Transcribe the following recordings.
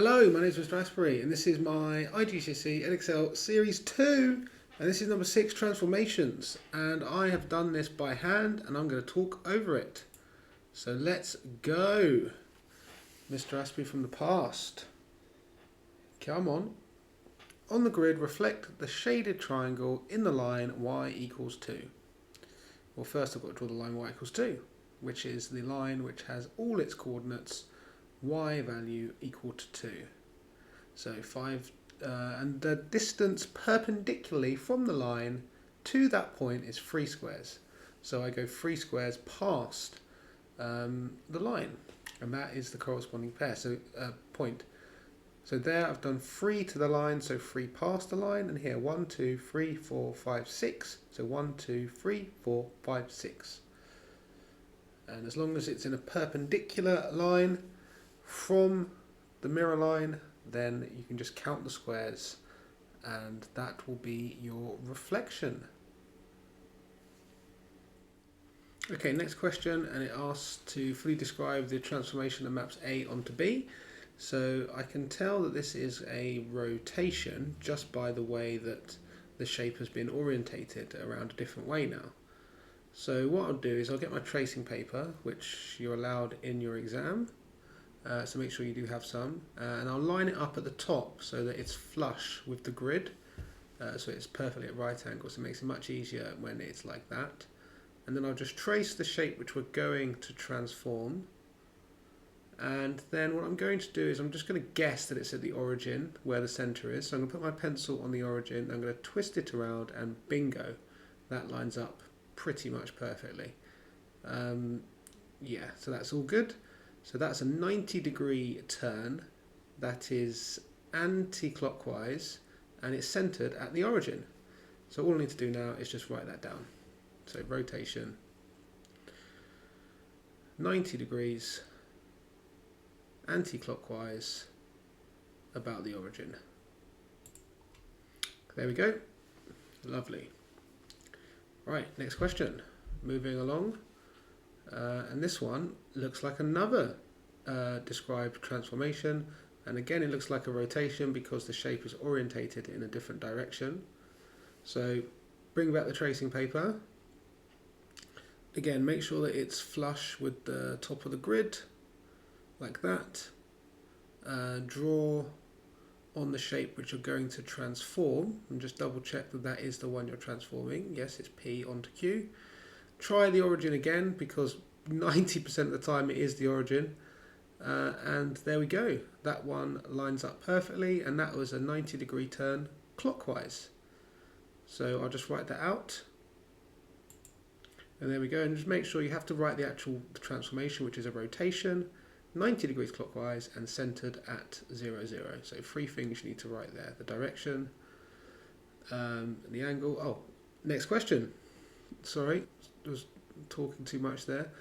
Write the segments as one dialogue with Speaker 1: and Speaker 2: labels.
Speaker 1: Hello, my name is Mr. Asprey, and this is my IGCSE Edexcel Series 2, and this is number 6, Transformations, and I have done this by hand, and I'm going to talk over it. So let's go, Mr. Asprey from the past. Come on. On the grid, reflect the shaded triangle in the line y equals 2. Well, first I've got to draw the line y equals 2, which is the line which has all its coordinates y value equal to 2. So 5, and the distance perpendicularly from the line to that point is 3 squares. So I go 3 squares past the line, and that is the corresponding pair, so point. So there I've done 3 to the line, so 3 past the line, and here 1, 2, 3, 4, 5, 6. So 1, 2, 3, 4, 5, 6. And as long as it's in a perpendicular line from the mirror line, then you can just count the squares and that will be your reflection. Okay, next question, and it asks to fully describe the transformation of maps A onto B. So I can tell that this is a rotation just by the way that the shape has been orientated around a different way now. So what I'll do is I'll get my tracing paper, which you're allowed in your exam. So make sure you do have some, and I'll line it up at the top so that it's flush with the grid, so it's perfectly at right angles. It makes it much easier when it's like that. And then I'll just trace the shape which we're going to transform, and then what I'm going to do is I'm just going to guess that it's at the origin where the center is. So I'm going to put my pencil on the origin, I'm going to twist it around, and bingo, that lines up pretty much perfectly. Yeah, so that's all good. So that's a 90-degree turn that is anti-clockwise, and it's centered at the origin. So all I need to do now is just write that down. So rotation, 90 degrees, anti-clockwise, about the origin. There we go. Lovely. Right, next question. Moving along. And this one looks like another described transformation, and again it looks like a rotation because the shape is orientated in a different direction. So bring back the tracing paper. Again, make sure that it's flush with the top of the grid, like that. Draw on the shape which you're going to transform, and just double check that that is the one you're transforming. Yes, it's P onto Q. Try the origin again, because 90% of the time it is the origin. And there we go. That one lines up perfectly, and that was a 90-degree turn clockwise. So I'll just write that out. And there we go. And just make sure you have to write the actual transformation, which is a rotation, 90 degrees clockwise and centered at 0, 0. So 3 things you need to write there. The direction, the angle. Oh, next question. Sorry, I was talking too much there.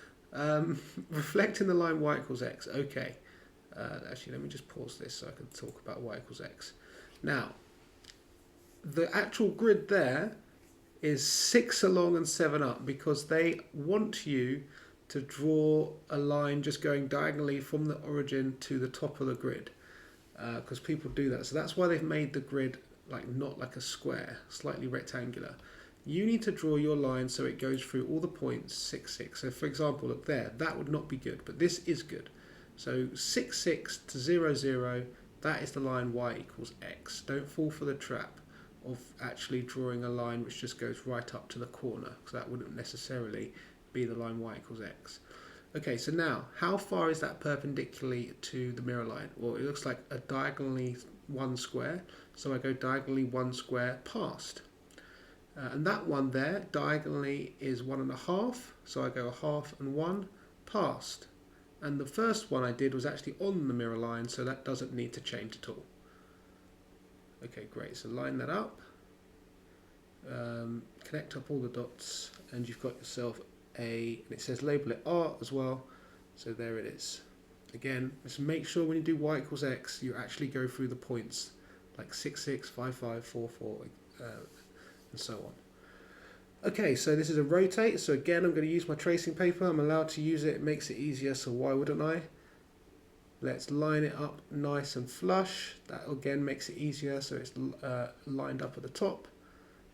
Speaker 1: Reflecting the line y equals x. Okay. Actually, let me just pause this so I can talk about y equals x. Now, the actual grid there is 6 along and 7 up, because they want you to draw a line just going diagonally from the origin to the top of the grid, because people do that. So that's why they've made the grid not like a square, slightly rectangular. You need to draw your line so it goes through all the points 6, 6. So for example, look there, that would not be good, but this is good. So 6, 6 to 0, 0, that is the line y equals x. Don't fall for the trap of actually drawing a line which just goes right up to the corner, because that wouldn't necessarily be the line y equals x. Okay, so now, how far is that perpendicularly to the mirror line? Well, it looks like a diagonally 1 square, so I go diagonally 1 square past. And that one there, diagonally, is 1.5, so I go 1/2 and 1 past. And the first one I did was actually on the mirror line, so that doesn't need to change at all. Okay, great, so line that up, connect up all the dots, and you've got yourself and it says label it R as well, so there it is. Again, just make sure when you do y equals x, you actually go through the points, like 6, 6, 5, 5, 4, 4, and so on. Okay, so this is a rotate, so again I'm going to use my tracing paper. I'm allowed to use it, it makes it easier, so why wouldn't I? Let's line it up nice and flush. That again makes it easier, so it's lined up at the top.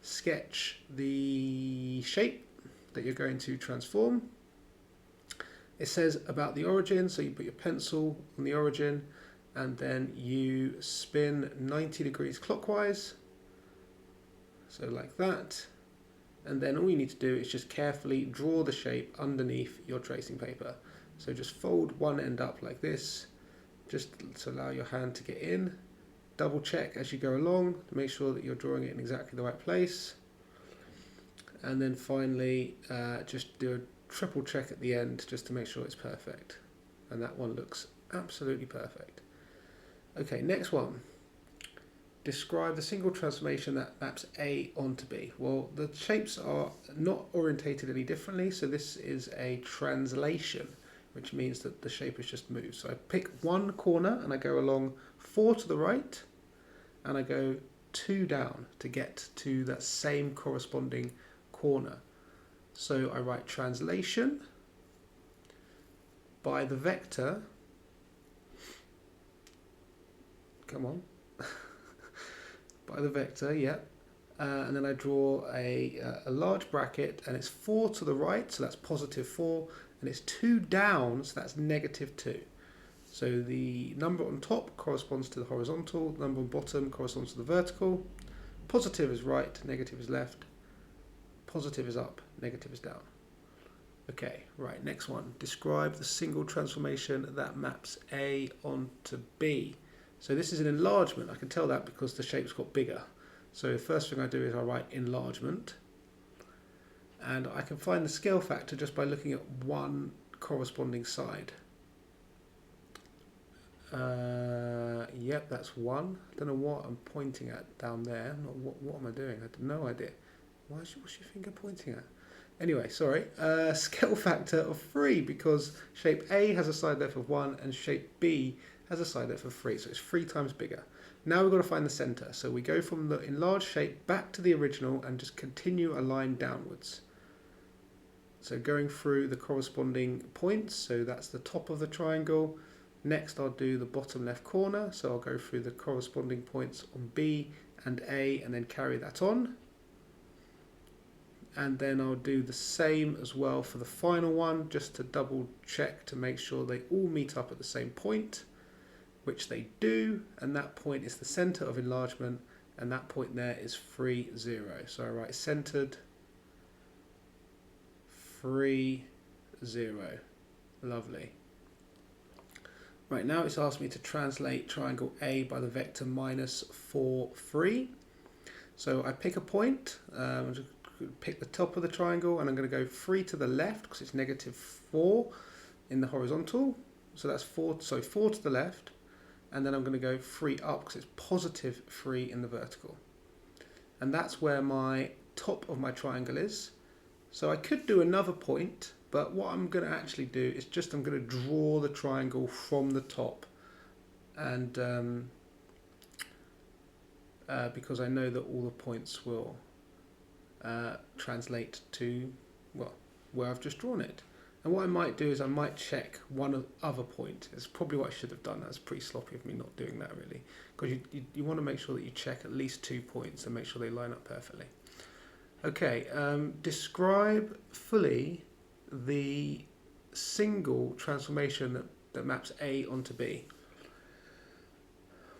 Speaker 1: Sketch the shape that you're going to transform. It says about the origin, so you put your pencil on the origin and then you spin 90 degrees clockwise, so like that, and then all you need to do is just carefully draw the shape underneath your tracing paper. So just fold one end up like this, just to allow your hand to get in. Double check as you go along to make sure that you're drawing it in exactly the right place, and then finally just do a triple check at the end just to make sure it's perfect, and that one looks absolutely perfect. Okay, next one. Describe the single transformation that maps A onto B. Well, the shapes are not orientated any differently, so this is a translation, which means that the shape is just moved. So I pick one corner and I go along 4 to the right, and I go 2 down to get to that same corresponding corner. So I write translation by the vector, come on, by the vector, yeah, and then I draw a large bracket, and it's 4 to the right, so that's positive 4, and it's 2 down, so that's negative 2. So the number on top corresponds to the horizontal, the number on bottom corresponds to the vertical. Positive is right, negative is left, positive is up, negative is down. Okay, right, next one. Describe the single transformation that maps A onto B. So this is an enlargement. I can tell that because the shape's got bigger. So the first thing I do is I write enlargement. And I can find the scale factor just by looking at one corresponding side. Yep, that's 1. I don't know what I'm pointing at down there. What am I doing? I have no idea. What's your finger pointing at? Anyway, sorry. Scale factor of 3, because shape A has a side length of 1 and shape B has a side length of 3, so it's 3 times bigger. Now we've got to find the centre. So we go from the enlarged shape back to the original and just continue a line downwards. So going through the corresponding points, so that's the top of the triangle. Next I'll do the bottom left corner, so I'll go through the corresponding points on B and A and then carry that on. And then I'll do the same as well for the final one, just to double check to make sure they all meet up at the same point, which they do, and that point is the centre of enlargement, and that point there is 3, 0. So I write centred 3, 0. Lovely. Right, now it's asked me to translate triangle A by the vector -4, 3. So I pick a point, pick the top of the triangle, and I'm going to go 3 to the left because it's -4 in the horizontal. So that's 4, so 4 to the left, and then I'm going to go 3 up because it's positive 3 in the vertical. And that's where my top of my triangle is. So I could do another point, but what I'm going to actually do is I'm going to draw the triangle from the top, and because I know that all the points will translate to, well, where I've just drawn it. And what I might do is I might check one other point. It's probably what I should have done. That's pretty sloppy of me not doing that, really, because you want to make sure that you check at least 2 points and make sure they line up perfectly. Okay, describe fully the single transformation that maps A onto B.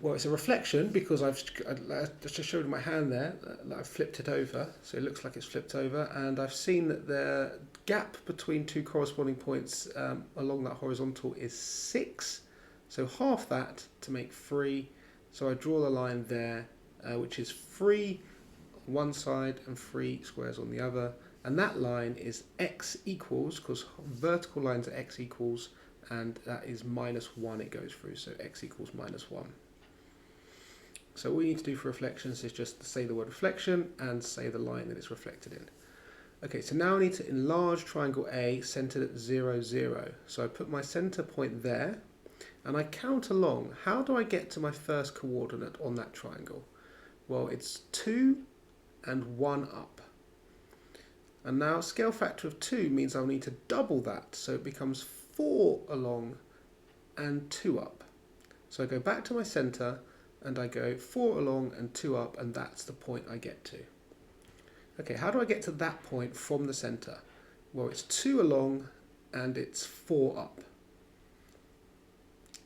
Speaker 1: Well, it's a reflection because I just showed my hand there that I've flipped it over, so it looks like it's flipped over, and I've seen that the gap between 2 corresponding points along that horizontal is 6, so half that to make 3. So I draw the line there, which is 3 on one side and 3 squares on the other, and that line is x equals, because vertical lines are x equals, and that is -1 it goes through, so x equals -1. So all you need to do for reflections is just say the word reflection and say the line that it's reflected in. Okay, so now I need to enlarge triangle A centered at 0, 0. So I put my center point there and I count along. How do I get to my first coordinate on that triangle? Well, it's 2 and 1 up. And now scale factor of 2 means I'll need to double that, so it becomes 4 along and 2 up. So I go back to my centre and I go 4 along and 2 up, and that's the point I get to. Okay, how do I get to that point from the centre? Well, it's 2 along and it's 4 up.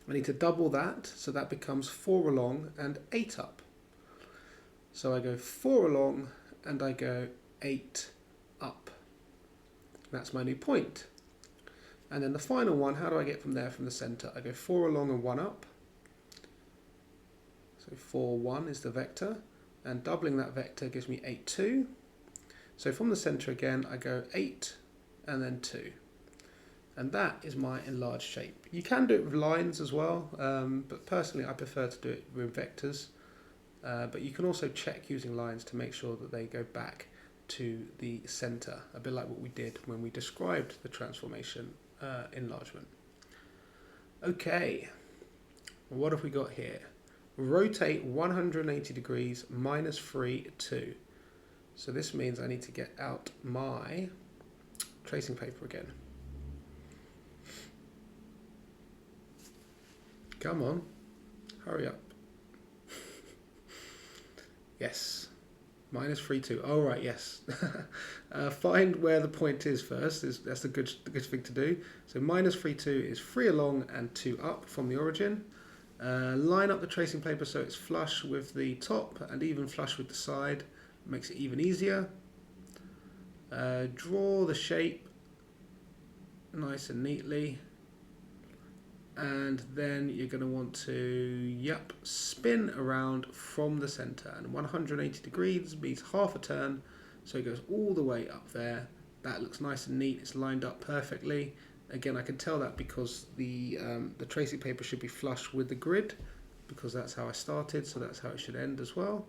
Speaker 1: I need to double that, so that becomes 4 along and 8 up. So I go 4 along and I go 8 up. That's my new point. And then the final one, how do I get from there, from the centre? I go 4 along and 1 up. So 4, 1 is the vector, and doubling that vector gives me 8, 2. So from the centre again, I go 8 and then 2. And that is my enlarged shape. You can do it with lines as well, but personally I prefer to do it with vectors. But you can also check using lines to make sure that they go back to the centre, a bit like what we did when we described the transformation enlargement. Okay, what have we got here? Rotate 180 degrees minus 3, 2. So this means I need to get out my tracing paper again. Come on, hurry up. Yes, minus 3, 2. Oh, right, yes. Find where the point is first. That's the good thing to do. So minus 3, 2 is 3 along and 2 up from the origin. Line up the tracing paper so it's flush with the top and even flush with the side. Makes it even easier. Draw the shape nice and neatly. And then you're going to want to, spin around from the centre. And 180 degrees means half a turn, so it goes all the way up there. That looks nice and neat. It's lined up perfectly. Again, I can tell that because the tracing paper should be flush with the grid, because that's how I started, so that's how it should end as well.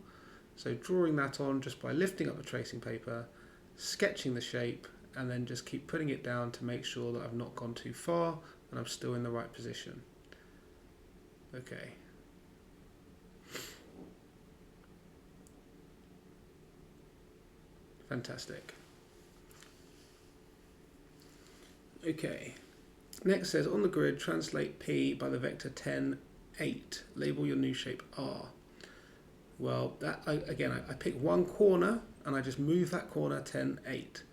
Speaker 1: So drawing that on just by lifting up the tracing paper, sketching the shape, and then just keep putting it down to make sure that I've not gone too far and I'm still in the right position. Okay. Fantastic. Okay. Next says, on the grid, translate P by the vector 10, 8. Label your new shape R. Well, I pick one corner and I just move that corner 10, 8.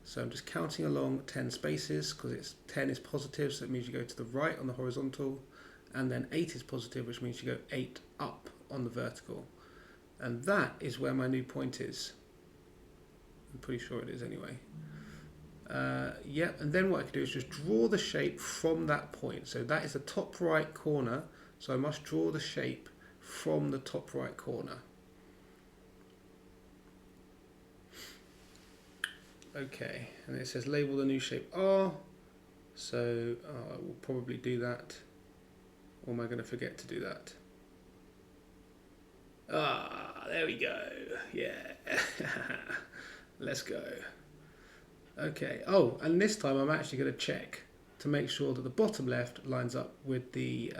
Speaker 1: So I'm just counting along 10 spaces because it's 10 is positive, so it means you go to the right on the horizontal, and then 8 is positive, which means you go 8 up on the vertical. And that is where my new point is. I'm pretty sure it is anyway. And then what I can do is just draw the shape from that point. So that is the top right corner, so I must draw the shape from the top right corner. Okay, and it says label the new shape R, so I will probably do that, or am I going to forget to do that? There we go, yeah, let's go. Okay, oh, and this time I'm actually going to check to make sure that the bottom left lines up with the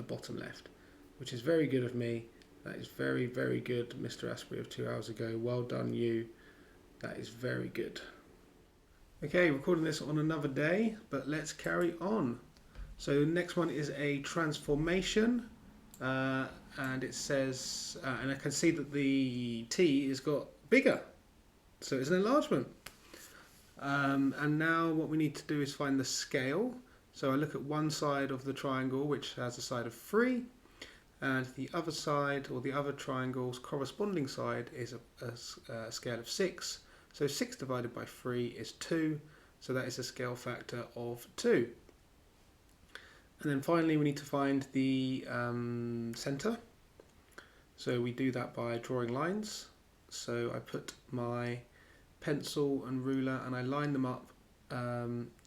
Speaker 1: bottom left, which is very good of me. That is very, very good, Mr. Asprey of 2 hours ago. Well done, you. That is very good. Okay, recording this on another day, but let's carry on. So the next one is a transformation, and it says, and I can see that the T has got bigger, so it's an enlargement. And now what we need to do is find the scale. So I look at one side of the triangle, which has a side of 3, and the other side, or the other triangle's corresponding side, is a scale of 6. So 6 divided by 3 is 2, so that is a scale factor of 2. And then finally we need to find the centre. So we do that by drawing lines. So I put my pencil and ruler and I line them up.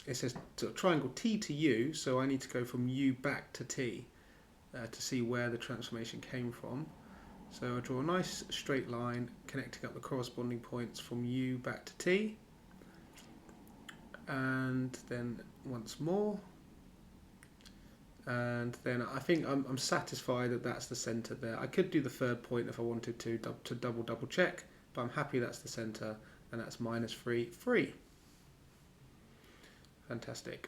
Speaker 1: It says triangle T to U, so I need to go from U back to T to see where the transformation came from. So I draw a nice straight line connecting up the corresponding points from U back to T, and then once more, and then I think I'm satisfied that that's the centre there. I could do the third point if I wanted to double check, but I'm happy that's the centre, and that's minus 3, 3. Fantastic.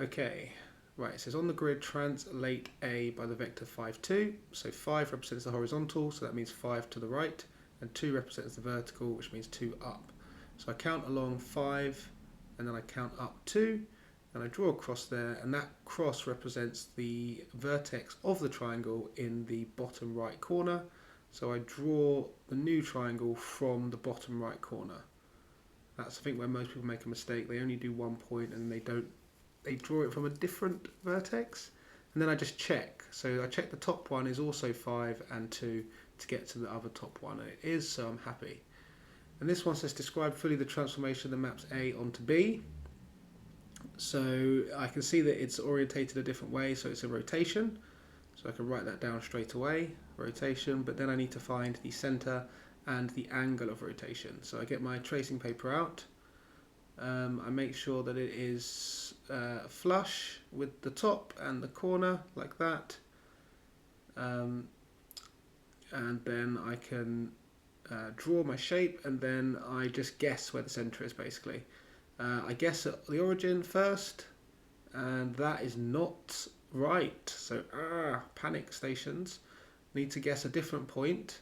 Speaker 1: Okay, Right, it says on the grid translate A by the vector 5, 2. So 5 represents the horizontal, so that means 5 to the right, and 2 represents the vertical, which means 2 up. So I count along 5, and then I count up 2, and I draw a cross there, and that cross represents the vertex of the triangle in the bottom right corner. So I draw the new triangle from the bottom right corner. That's, I think, where most people make a mistake. They only do 1 point and they draw it from a different vertex. And then I just check. So I check the top one is also 5 and 2 to get to the other top one. And it is, so I'm happy. And this one says describe fully the transformation that maps A onto B. So I can see that it's orientated a different way, so it's a rotation. So I can write that down straight away, rotation, but then I need to find the center and the angle of rotation. So I get my tracing paper out. I make sure that it is flush with the top and the corner, like that. And then I can draw my shape, and then I just guess where the center is, basically. I guess at the origin first, and that is not right. So, panic stations. Need to guess a different point.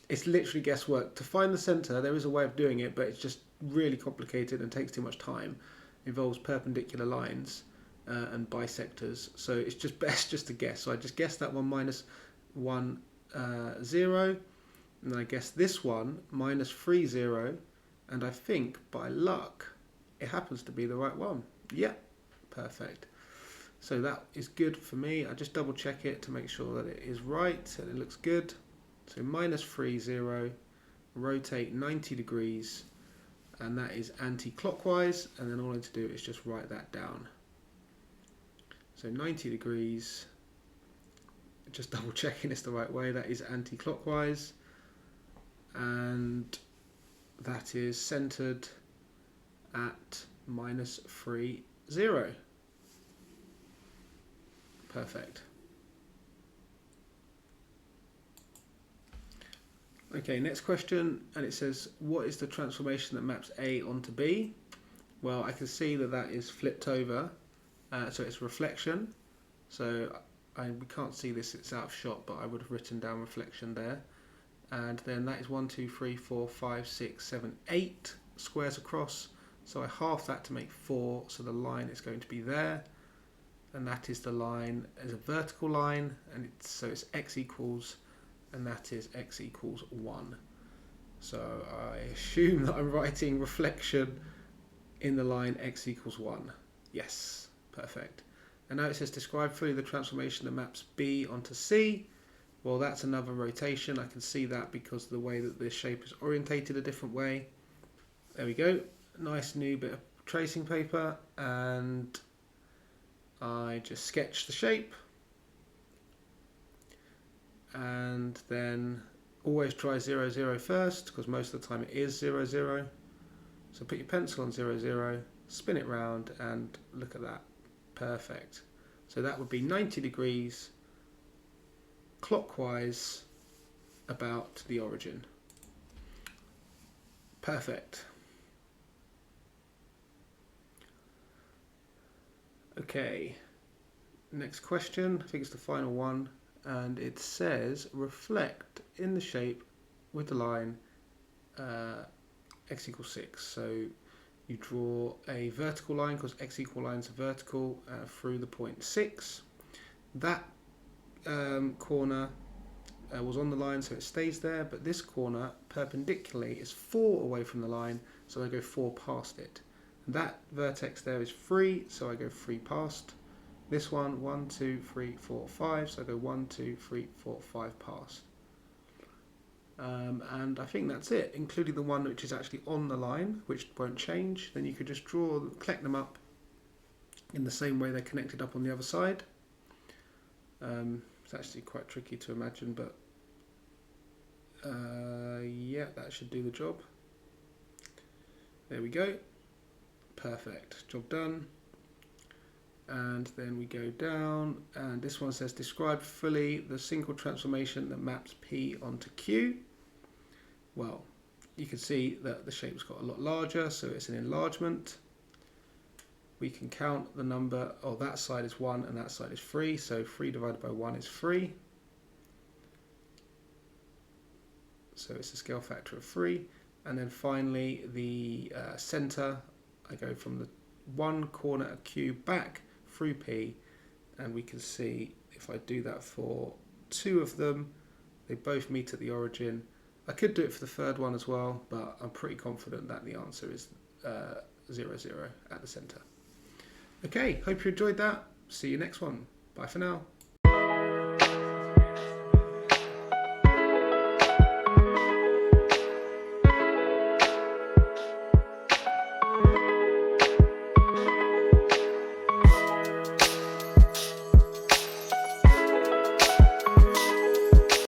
Speaker 1: It's literally guesswork. To find the centre, there is a way of doing it, but it's just really complicated and takes too much time. It involves perpendicular lines and bisectors. So it's just best just to guess. So I just guess that one minus 1, 0. And then I guess this one minus 3, 0. And I think, by luck, it happens to be the right one. Yeah, perfect. So that is good for me. I just double check it to make sure that it is right and it looks good. So minus 3, 0, rotate 90 degrees, and that is anti-clockwise, and then all I need to do is just write that down. So 90 degrees, just double checking it's the right way, that is anti-clockwise, and that is centered at minus 3, 0. Perfect. Okay, next question, and it says, what is the transformation that maps A onto B? Well, I can see that that is flipped over, so it's reflection. So we can't see this, it's out of shot, but I would have written down reflection there. And then that is 1, 2, 3, 4, 5, 6, 7, 8 squares across. So I half that to make 4, so the line is going to be there. And that is the line as a vertical line, and so it's x equals, and that is x equals 1. So I assume that I'm writing reflection in the line x equals 1. Yes, perfect. And now it says describe fully the transformation that maps B onto C. Well, that's another rotation. I can see that because of the way that this shape is orientated a different way. There we go. Nice new bit of tracing paper, and I just sketch the shape, and then always try 0, 0 first, because most of the time it is 0, 0. So put your pencil on 0, 0, spin it round, and look at that. Perfect. So that would be 90 degrees clockwise about the origin. Perfect. Okay, next question, I think it's the final one, and it says reflect in the shape with the line x equals 6. So you draw a vertical line, because x equal lines are vertical, through the point 6. That corner was on the line, so it stays there, but this corner perpendicularly is 4 away from the line, so I go 4 past it. That vertex there is 3, so I go 3 past. This one, 1, 2, 3, 4, 5, so I go 1, 2, 3, 4, 5 past. And I think that's it, including the one which is actually on the line, which won't change. Then you could just collect them up in the same way they're connected up on the other side. It's actually quite tricky to imagine, but yeah, that should do the job. There we go. Perfect, job done. And then we go down, and this one says describe fully the single transformation that maps P onto Q. Well, you can see that the shape's got a lot larger, so it's an enlargement. we can count the number, that side is 1 and that side is 3, so 3 divided by 1 is 3. So it's a scale factor of 3. And then finally the centre, I go from the one corner of Q back through P, and we can see if I do that for 2 of them, they both meet at the origin. I could do it for the third one as well, but I'm pretty confident that the answer is 0, 0 at the centre. Okay, hope you enjoyed that. See you next one. Bye for now.